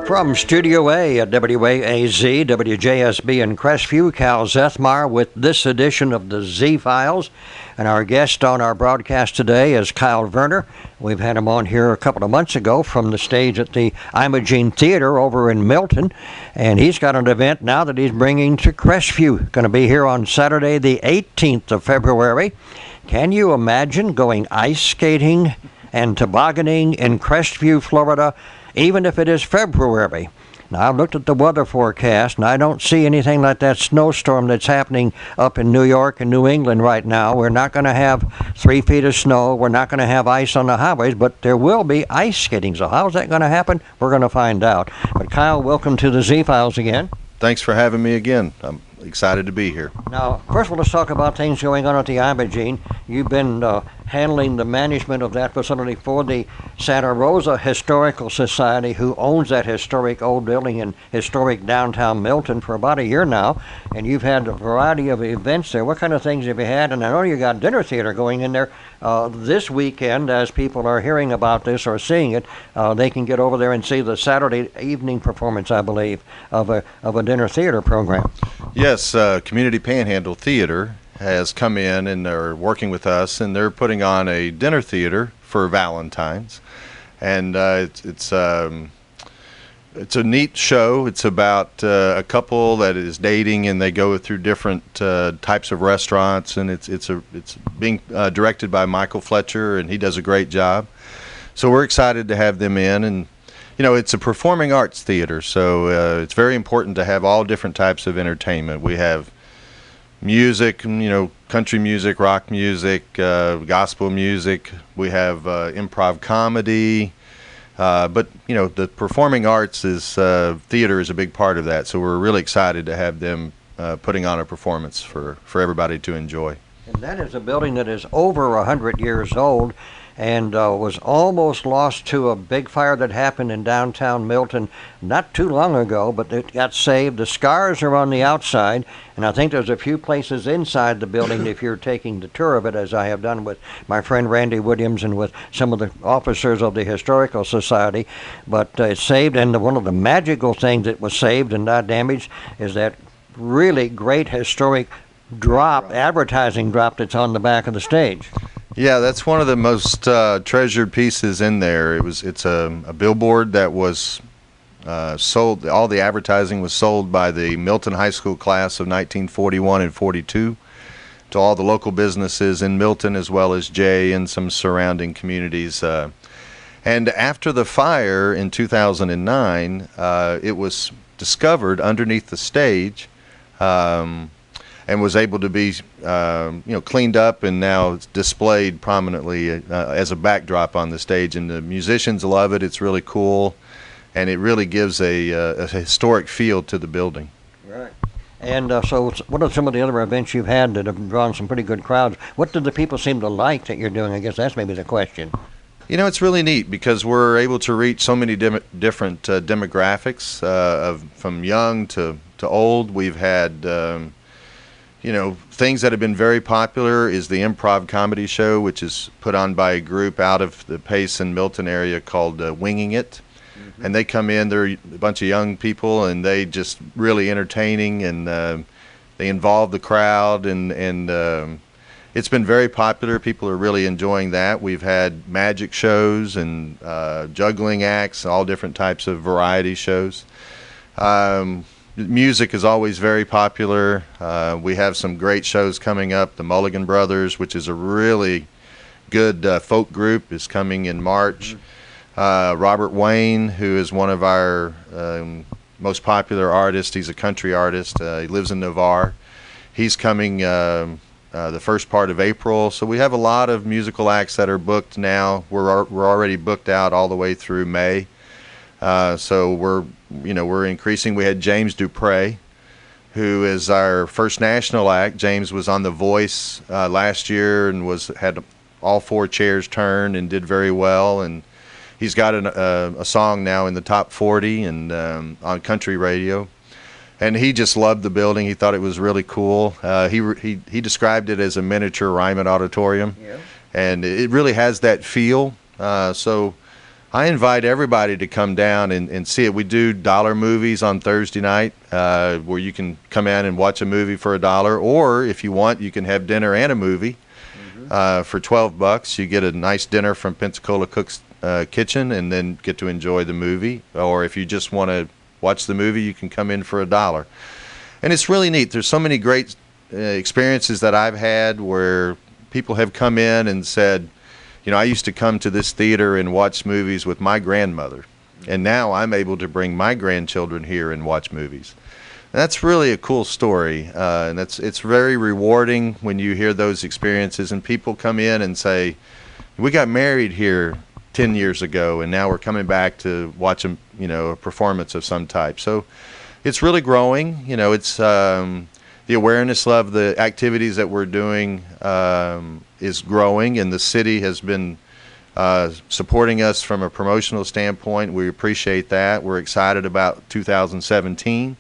From Studio A at WAAZ, WJSB in Crestview, Cal Zethmar with this edition of the Z-Files. And our guest on our broadcast today is Kyle Verner. We've had him on here a couple of months ago from the stage at the Imogene Theater over in Milton. And he's got an event now that he's bringing to Crestview. Going to be here on Saturday the 18th of February. Can you imagine going ice skating and tobogganing in Crestview, Florida, even if it is February? Now, I've looked at the weather forecast, and I don't see anything like that snowstorm that's happening up in New York and New England right now. We're not going to have 3 feet of snow. We're not going to have ice on the highways, but there will be ice skating. So how's that going to happen? We're going to find out. But, Kyle, welcome to the Z-Files again. Thanks for having me again. I'm excited to be here. Now, first of all, let's talk about things going on at the Imogene. You've been handling the management of that facility for the Santa Rosa Historical Society, who owns that historic old building in historic downtown Milton for about a year now, and you've had a variety of events there. What kind of things have you had? And I know you got dinner theater going in there this weekend. As people are hearing about this or seeing it, they can get over there and see the Saturday evening performance, I believe, of a dinner theater program. Yes, Community Panhandle Theater has come in and they're working with us, and they're putting on a dinner theater for Valentine's, and it's a neat show. It's about a couple that is dating, and they go through different types of restaurants, and it's being directed by Michael Fletcher, and he does a great job. So we're excited to have them in, and you know, it's a performing arts theater, so it's very important to have all different types of entertainment. We have music, you know, country music, rock music, gospel music. We have improv comedy, but you know, the performing arts is theater is a big part of that. So we're really excited to have them putting on a performance for everybody to enjoy. And that is a building that is over 100 years old, and was almost lost to a big fire that happened in downtown Milton not too long ago, but it got saved. The scars are on the outside, and I think there's a few places inside the building if you're taking the tour of it, as I have done with my friend Randy Williams and with some of the officers of the Historical Society. But it's saved, and one of the magical things that was saved and not damaged is that really great historic advertising drop that's on the back of the stage. Yeah, that's one of the most treasured pieces in there. It's a billboard that was sold. All the advertising was sold by the Milton High School class of 1941 and 42 to all the local businesses in Milton, as well as Jay and some surrounding communities. And after the fire in 2009, it was discovered underneath the stage, and was able to be cleaned up, and now it's displayed prominently as a backdrop on the stage, and the musicians love it. It's really cool, and it really gives a historic feel to the building. Right. And so what are some of the other events you've had that have drawn some pretty good crowds? What do the people seem to like that you're doing? I guess that's maybe the question. You know, it's really neat because we're able to reach so many different demographics, from young to old. We've had you know, things that have been very popular is the improv comedy show, which is put on by a group out of the Pace and Milton area called Winging It. Mm-hmm. And they come in, they're a bunch of young people, and they just really entertaining, and they involve the crowd, and it's been very popular. People are really enjoying that. We've had magic shows and juggling acts, all different types of variety shows. Music is always very popular. We have some great shows coming up. The Mulligan Brothers, which is a really good folk group, is coming in March. Robert Wayne, who is one of our most popular artists, he's a country artist. He lives in Navarre. He's coming the first part of April. So we have a lot of musical acts that are booked now. We're already booked out all the way through May. So we're increasing. We had James Dupre, who is our first national act. James was on The Voice last year and had all 4 chairs turned and did very well. And he's got a song now in the top 40 and on country radio. And he just loved the building. He thought it was really cool. He described it as a miniature Ryman auditorium, yeah. And it really has that feel. So I invite everybody to come down and see it. We do dollar movies on Thursday night, where you can come in and watch a movie for $1, or if you want, you can have dinner and a movie. For $12. You get a nice dinner from Pensacola Cook's Kitchen, and then get to enjoy the movie. Or if you just want to watch the movie, you can come in for $1. And it's really neat. There's so many great experiences that I've had where people have come in and said, you know, I used to come to this theater and watch movies with my grandmother, and now I'm able to bring my grandchildren here and watch movies. And that's really a cool story, and it's very rewarding when you hear those experiences and people come in and say, we got married here 10 years ago, and now we're coming back to watch a performance of some type. So it's really growing. You know, it's the awareness of the activities that we're doing is growing, and the city has been supporting us from a promotional standpoint. We appreciate that. We're excited about 2017,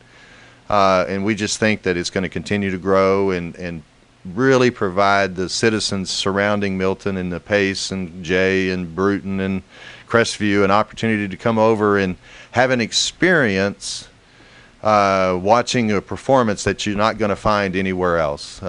and we just think that it's going to continue to grow and really provide the citizens surrounding Milton and the Pace and Jay and Bruton and Crestview an opportunity to come over and have an experience watching a performance that you're not going to find anywhere else.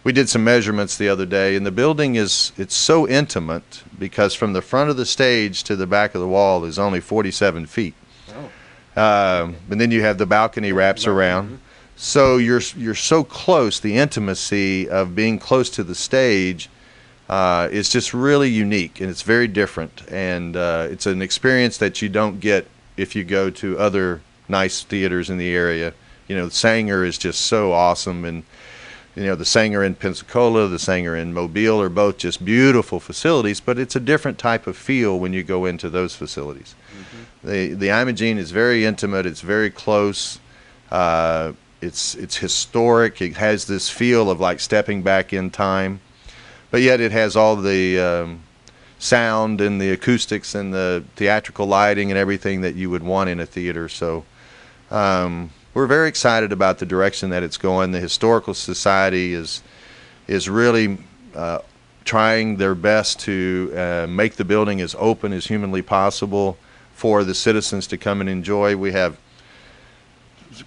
We did some measurements the other day, and the building it's so intimate because from the front of the stage to the back of the wall is only 47 feet. Oh. And then you have the balcony wraps around. So you're so close. The intimacy of being close to the stage is just really unique, and it's very different. And it's an experience that you don't get if you go to other nice theaters in the area. You know, the Sanger is just so awesome, and you know, the Sanger in Pensacola, the Sanger in Mobile are both just beautiful facilities, but it's a different type of feel when you go into those facilities. Mm-hmm. The Imogene is very intimate. It's very close. It's historic. It has this feel of like stepping back in time, but yet it has all the sound and the acoustics and the theatrical lighting and everything that you would want in a theater. So we're very excited about the direction that it's going. The Historical Society is really trying their best to make the building as open as humanly possible for the citizens to come and enjoy. We have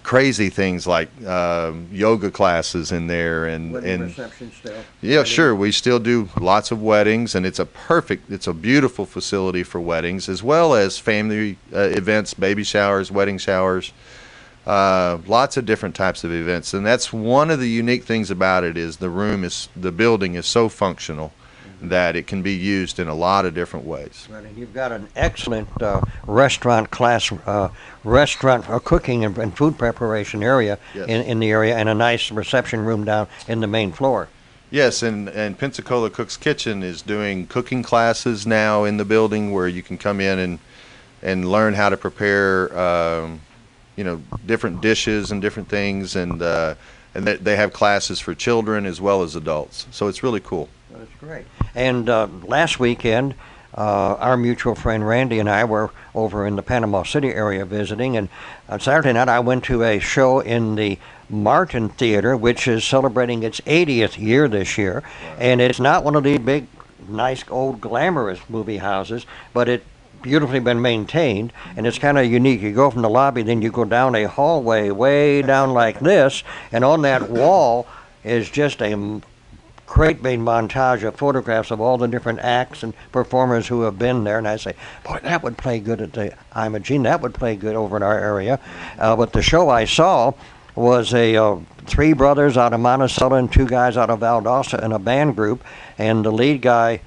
crazy things like yoga classes in there, and reception still. Yeah, sure. We still do lots of weddings, and it's a beautiful facility for weddings as well as family events, baby showers, wedding showers. Lots of different types of events, and that's one of the unique things about it is the building is so functional that it can be used in a lot of different ways. Right, and you've got an excellent restaurant cooking and food preparation area. Yes. in the area, and a nice reception room down in the main floor. Yes, and Pensacola Cook's Kitchen is doing cooking classes now in the building where you can come in and learn how to prepare different dishes and different things, and they have classes for children as well as adults. So it's really cool. That's great. And last weekend, our mutual friend Randy and I were over in the Panama City area visiting, and on Saturday night I went to a show in the Martin Theater, which is celebrating its 80th year this year. Wow. And it's not one of these big, nice, old, glamorous movie houses, but it's beautifully been maintained, and it's kind of unique. You go from the lobby, then you go down a hallway way down like this, and on that wall is just a great big montage of photographs of all the different acts and performers who have been there. And I say, boy, that would play good at the Imogene. That would play good over in our area. But the show I saw was three brothers out of Monticello and two guys out of Valdosta in a band group. And the lead guy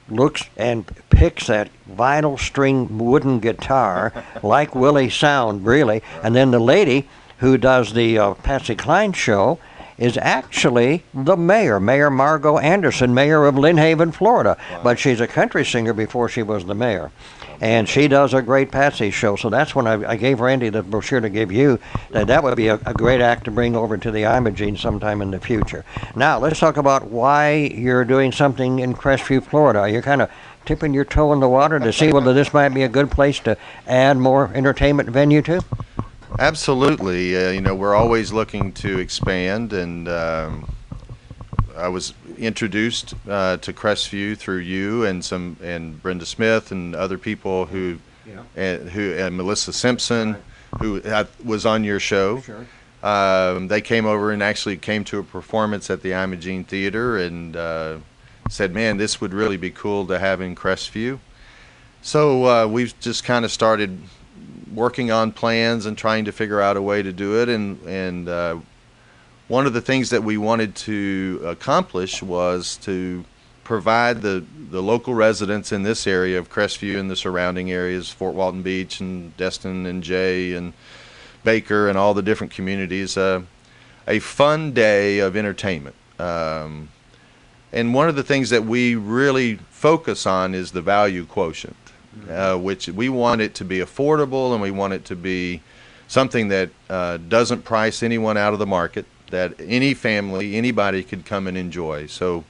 looks and picks that vinyl string wooden guitar like Willie sound, really. And then the lady who does the Patsy Cline show is actually the mayor, Mayor Margot Anderson, mayor of Lynn Haven, Florida. Wow. But she's a country singer before she was the mayor. And she does a great Patsy show. So that's when I gave Randy the brochure to give you. That would be a great act to bring over to the Imogene sometime in the future. Now, let's talk about why you're doing something in Crestview, Florida. You're kind of tipping your toe in the water to see whether this might be a good place to add more entertainment venue to? Absolutely. We're always looking to expand, and I was introduced to Crestview through you and Brenda Smith and other people who and Melissa Simpson, who was on your show. Sure. They came over and actually came to a performance at the Imogene Theater and said, "Man, this would really be cool to have in Crestview." So we've just kind of started working on plans and trying to figure out a way to do it. And one of the things that we wanted to accomplish was to provide the local residents in this area of Crestview and the surrounding areas, Fort Walton Beach and Destin and Jay and Baker and all the different communities, a fun day of entertainment. And one of the things that we really focus on is the value quotient, which we want it to be affordable, and we want it to be something that doesn't price anyone out of the market, that any family, anybody could come and enjoy. So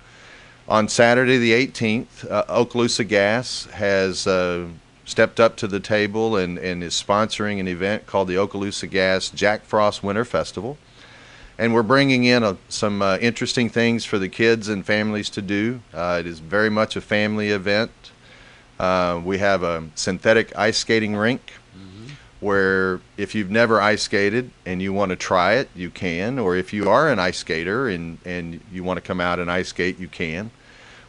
on Saturday the 18th, Okaloosa Gas has stepped up to the table and is sponsoring an event called the Okaloosa Gas Jack Frost Winter Festival. And we're bringing in some interesting things for the kids and families to do. It is very much a family event. We have a synthetic ice skating rink where if you've never ice skated and you want to try it, you can. Or if you are an ice skater and you want to come out and ice skate, you can.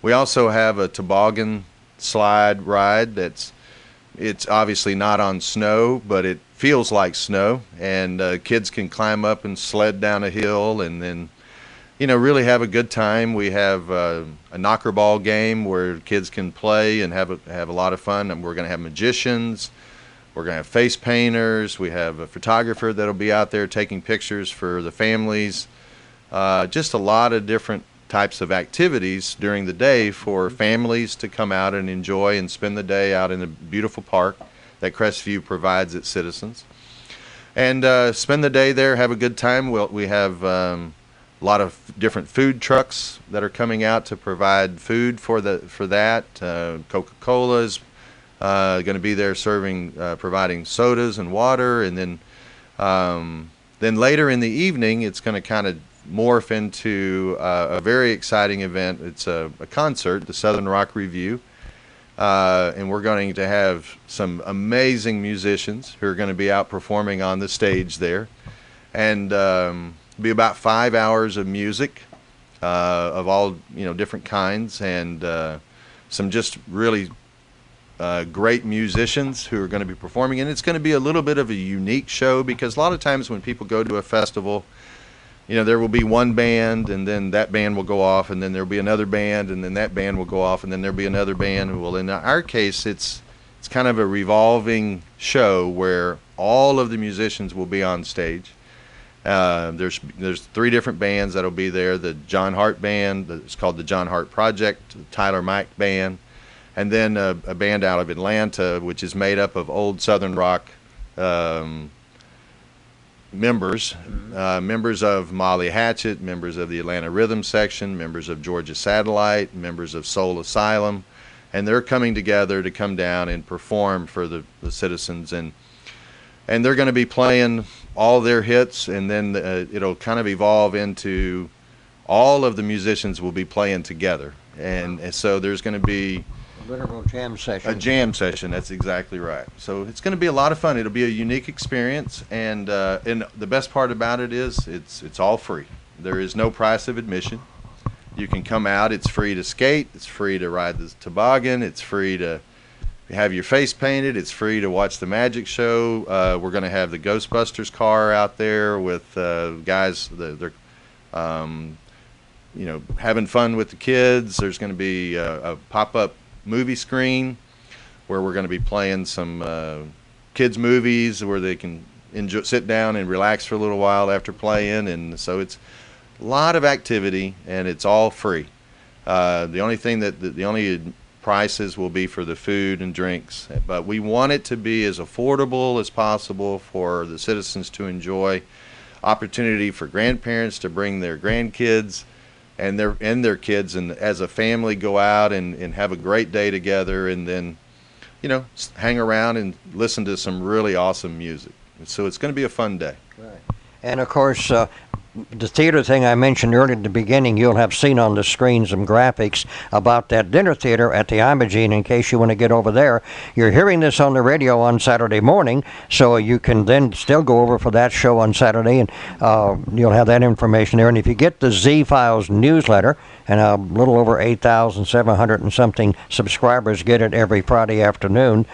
We also have a toboggan slide ride it's obviously not on snow, but it feels like snow, and kids can climb up and sled down a hill and then, really have a good time. We have a knocker ball game where kids can play and have a lot of fun. And we're going to have magicians. We're going to have face painters. We have a photographer that'll be out there taking pictures for the families. Just a lot of different types of activities during the day for families to come out and enjoy and spend the day out in a beautiful park that Crestview provides its citizens. And spend the day there, have a good time. We have a lot of different food trucks that are coming out to provide food for that. Coca-Cola is going to be there providing sodas and water. And then later in the evening, it's going to kind of morph into a very exciting event. It's a concert, the Southern Rock Review, and we're going to have some amazing musicians who are going to be out performing on the stage there, and be about 5 hours of music of all different kinds, and some just really great musicians who are going to be performing. And it's going to be a little bit of a unique show, because a lot of times when people go to a festival, there will be one band, and then that band will go off, and then there'll be another band, and then that band will go off, and then there'll be another band. Well, in our case, it's kind of a revolving show where all of the musicians will be on stage. There's 3 different bands that'll be there. The John Hart Band, it's called the John Hart Project, the Tyler Mack Band, and then a band out of Atlanta, which is made up of old Southern Rock members, members of Molly Hatchet, members of the Atlanta Rhythm Section, members of Georgia Satellite, members of Soul Asylum, and they're coming together to come down and perform for the citizens, and they're going to be playing all their hits, and then it'll kind of evolve into all of the musicians will be playing together, and so there's going to be literal jam session. A jam session, that's exactly right. So it's going to be a lot of fun. It'll be a unique experience, and the best part about it is it's all free. There is no price of admission. You can come out. It's free to skate. It's free to ride the toboggan. It's free to have your face painted. It's free to watch the magic show. We're going to have the Ghostbusters car out there with guys. They're having fun with the kids. There's going to be a pop-up movie screen where we're going to be playing some kids movies where they can sit down and relax for a little while after playing. And so it's a lot of activity, and it's all free. The only thing the only prices will be for the food and drinks, but we want it to be as affordable as possible for the citizens to enjoy. Opportunity for grandparents to bring their grandkids and their kids, and as a family go out and have a great day together, and then hang around and listen to some really awesome music. So it's going to be a fun day. Right. And of course, the theater thing I mentioned earlier at the beginning, you'll have seen on the screen some graphics about that dinner theater at the Imogene in case you want to get over there. You're hearing this on the radio on Saturday morning, so you can then still go over for that show on Saturday, and you'll have that information there. And if you get the Z-Files newsletter, and a little over 8,700 and something subscribers get it every Friday afternoon,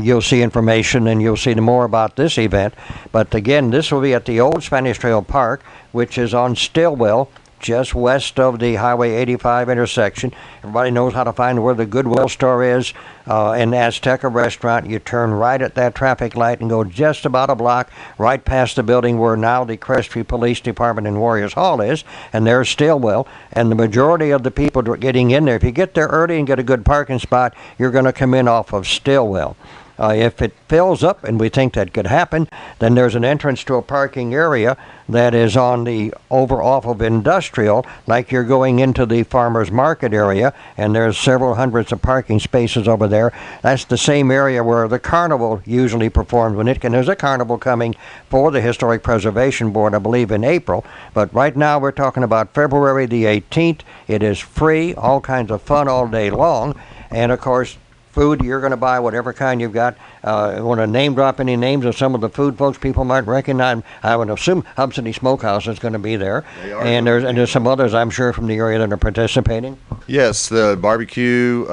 you'll see information and you'll see more about this event. But again, this will be at the Old Spanish Trail Park, which is on Stillwell, just west of the Highway 85 intersection. Everybody knows how to find where the Goodwill store is. In Azteca Restaurant, you turn right at that traffic light and go just about a block right past the building where now the Crestview Police Department and Warriors Hall is, and there's Stillwell. And the majority of the people getting in there, if you get there early and get a good parking spot, you're going to come in off of Stillwell. If it fills up, and we think that could happen, then there's an entrance to a parking area that is on the over off of Industrial, like you're going into the farmers market area, and there's several hundreds of parking spaces over there. That's the same area where the carnival usually performs when there's a carnival coming for the Historic Preservation Board, I believe, in April. But right now we're talking about February the 18th. It is free, all kinds of fun all day long, and of course, food, you're going to buy whatever kind you've got. Want to name drop any names of some of the food folks people might recognize? I would assume Hub City Smokehouse is going to be there. And there's some others, I'm sure, from the area that are participating. Yes, the barbecue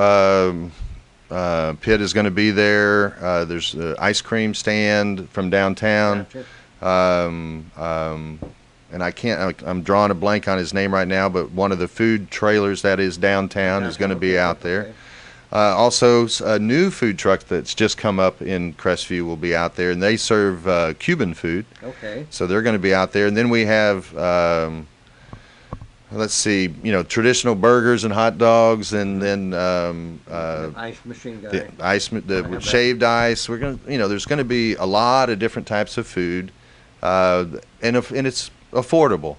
pit is going to be there. There's an ice cream stand from downtown. And I'm drawing a blank on his name right now, but one of the food trailers that is downtown is going to be out there. Okay. Also, a new food truck that's just come up in Crestview will be out there, and they serve Cuban food. Okay. So they're going to be out there. And then we have, let's see, traditional burgers and hot dogs, and then ice machine guy. The shaved ice. We're going to, there's going to be a lot of different types of food, and it's affordable.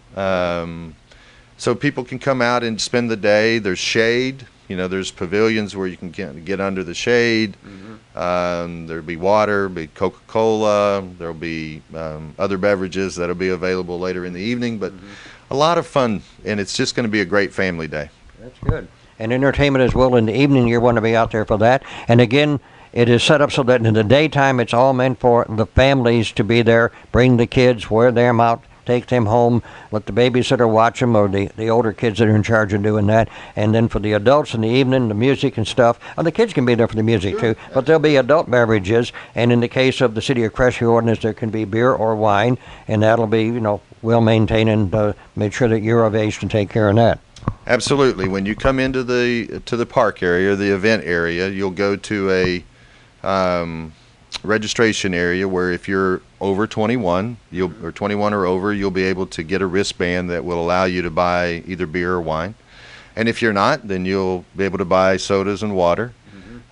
So people can come out and spend the day. There's shade. There's pavilions where you can get under the shade. Mm-hmm. There'll be water, be Coca-Cola. There'll be other beverages that'll be available later in the evening. But a lot of fun, and it's just going to be a great family day. That's good. And entertainment as well in the evening. You want to be out there for that. And again, it is set up so that in the daytime it's all meant for the families to be there, bring the kids, wear them out, take them home, let the babysitter watch them, or the older kids that are in charge of doing that. And then for the adults in the evening, the music and stuff. And the kids can be there for the music too, but there'll be adult beverages. And in the case of the City of Crestview ordinance, there can be beer or wine, and that'll be, well maintained, and make sure that you're of age to take care of that. Absolutely. When you come into the park area, the event area, you'll go to a registration area where if you're over 21, or 21 or over, you'll be able to get a wristband that will allow you to buy either beer or wine. And if you're not, then you'll be able to buy sodas and water.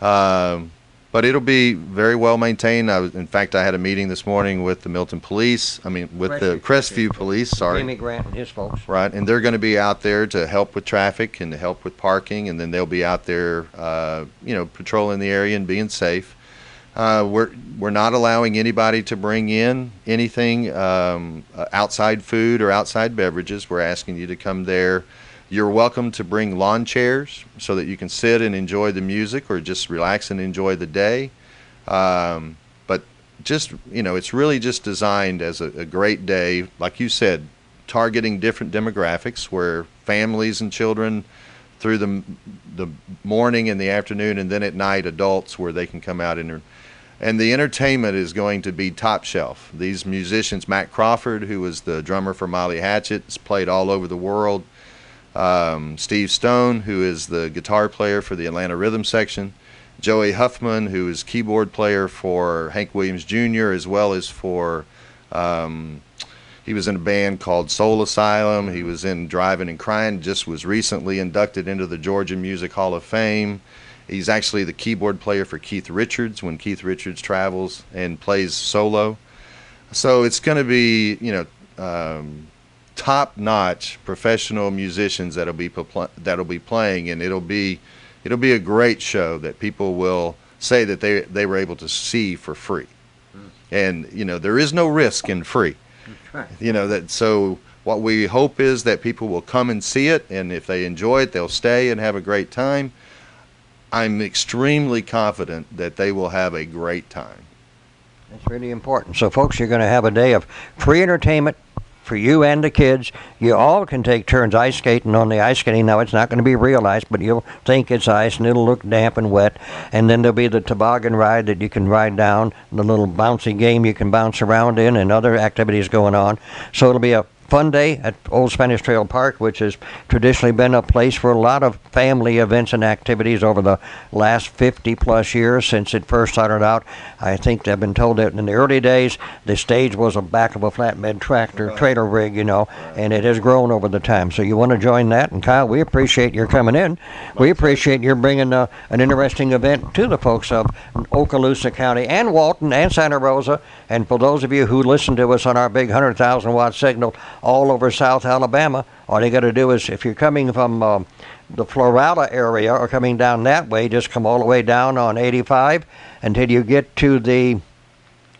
But it'll be very well maintained. In fact, I had a meeting this morning with the Milton Police. The Crestview Police. Sorry, Jamie Grant and his folks. Right, and they're going to be out there to help with traffic and to help with parking, and then they'll be out there, patrolling the area and being safe. We're not allowing anybody to bring in anything outside food or outside beverages. We're asking you to come there. You're welcome to bring lawn chairs so that you can sit and enjoy the music or just relax and enjoy the day. But just, it's really just designed as a great day, like you said, targeting different demographics where families and children through the morning and the afternoon, and then at night adults where they can come out and the entertainment is going to be top shelf. These musicians, Matt Crawford, who was the drummer for Molly Hatchet, has played all over the world. Steve Stone, who is the guitar player for the Atlanta Rhythm Section. Joey Huffman, who is keyboard player for Hank Williams Jr., as well as for, he was in a band called Soul Asylum. He was in Driving and Crying, just was recently inducted into the Georgia Music Hall of Fame. He's actually the keyboard player for Keith Richards when Keith Richards travels and plays solo. So it's going to be, top-notch professional musicians that'll be playing, and it'll be a great show that people will say that they were able to see for free. And there is no risk in free. So What we hope is that people will come and see it, and if they enjoy it, they'll stay and have a great time. I'm extremely confident that they will have a great time. That's really important. So, folks, you're going to have a day of free entertainment for you and the kids. You all can take turns ice skating on the ice skating. Now, it's not going to be real ice, but you'll think it's ice, and it'll look damp and wet. And then there'll be the toboggan ride that you can ride down, the little bouncy game you can bounce around in, and other activities going on. So it'll be a fun day at Old Spanish Trail Park, which has traditionally been a place for a lot of family events and activities over the last 50-plus years since it first started out. I think I've been told that in the early days, the stage was a back of a flatbed tractor, trailer rig, and it has grown over the time. So you want to join that? And Kyle, we appreciate your coming in. We appreciate your bringing an interesting event to the folks of Okaloosa County and Walton and Santa Rosa. And for those of you who listen to us on our big 100,000-watt signal all over South Alabama, all you got to do is, if you're coming from the Florala area or coming down that way, just come all the way down on 85 until you get to the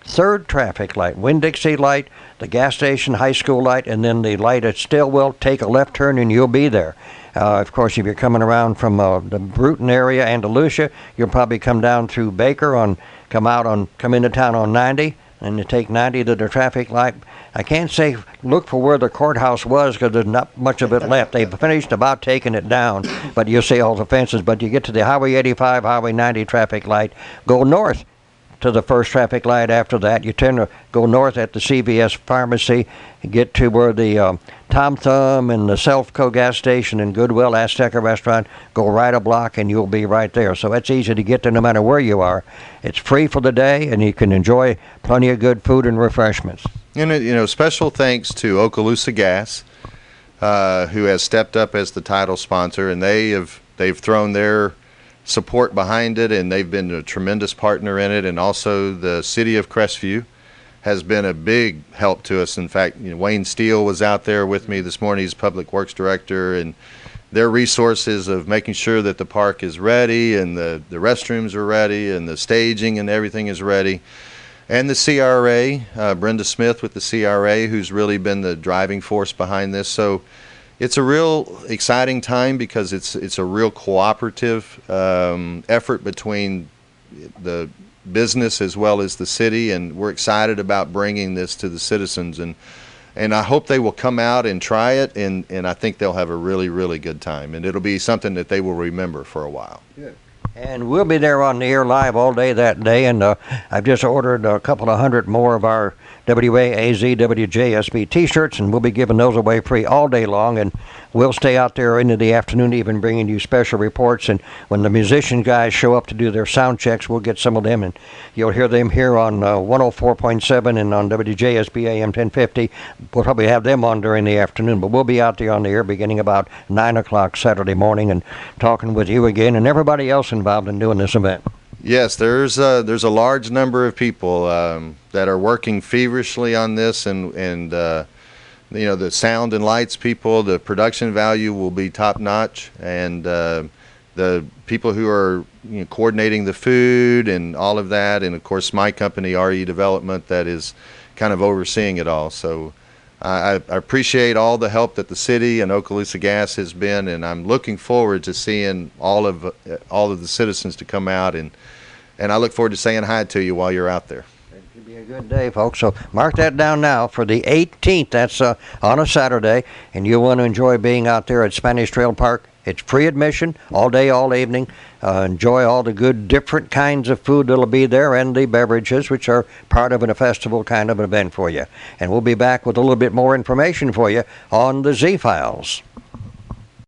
third traffic light, Winn-Dixie light, the gas station, high school light, and then the light at Stillwell. Take a left turn and you'll be there. Of course, if you're coming around from the Bruton area, Andalusia, you'll probably come down through Baker, come into town on 90, and you take 90 to the traffic light. I can't say look for where the courthouse was because there's not much of it left. They've finished about taking it down, but you'll see all the fences. But you get to the Highway 85, Highway 90 traffic light, go north to the first traffic light. After that, you go north at the CVS Pharmacy, get to where the Tom Thumb and the Selfco gas station and Goodwill Azteca restaurant, go right a block and you'll be right there. So it's easy to get to no matter where you are. It's free for the day, and you can enjoy plenty of good food and refreshments. And special thanks to Okaloosa Gas, who has stepped up as the title sponsor, and they've thrown their support behind it, and they've been a tremendous partner in it. And also the City of Crestview has been a big help to us. In fact, Wayne Steele was out there with me this morning. He's Public Works Director, and their resources of making sure that the park is ready and the restrooms are ready and the staging and everything is ready. And the CRA, Brenda Smith with the CRA, who's really been the driving force behind this. So it's a real exciting time because it's a real cooperative effort between the business as well as the city, and we're excited about bringing this to the citizens. And I hope they will come out and try it, and I think they'll have a really, really good time. And it'll be something that they will remember for a while. Good. And we'll be there on the air live all day that day, and I've just ordered a couple of hundred more of our WAAZ, WJSB T-shirts, and we'll be giving those away free all day long, and we'll stay out there into the afternoon even bringing you special reports, and when the musician guys show up to do their sound checks, we'll get some of them, and you'll hear them here on 104.7 and on WJSB AM 1050. We'll probably have them on during the afternoon, but we'll be out there on the air beginning about 9 o'clock Saturday morning and talking with you again and everybody else involved in doing this event. Yes, there's a large number of people that are working feverishly on this, and the sound and lights people, the production value will be top notch, and the people who are coordinating the food and all of that, and of course my company RE Development that is kind of overseeing it all. So I appreciate all the help that the city and Okaloosa Gas has been, and I'm looking forward to seeing all of the citizens to come out, and I look forward to saying hi to you while you're out there. It could be a good day, folks. So mark that down now for the 18th. That's on a Saturday, and you'll want to enjoy being out there at Spanish Trail Park. It's free admission all day, all evening. Enjoy all the good different kinds of food that'll be there and the beverages, which are part of a festival kind of an event for you. And we'll be back with a little bit more information for you on the Z-Files.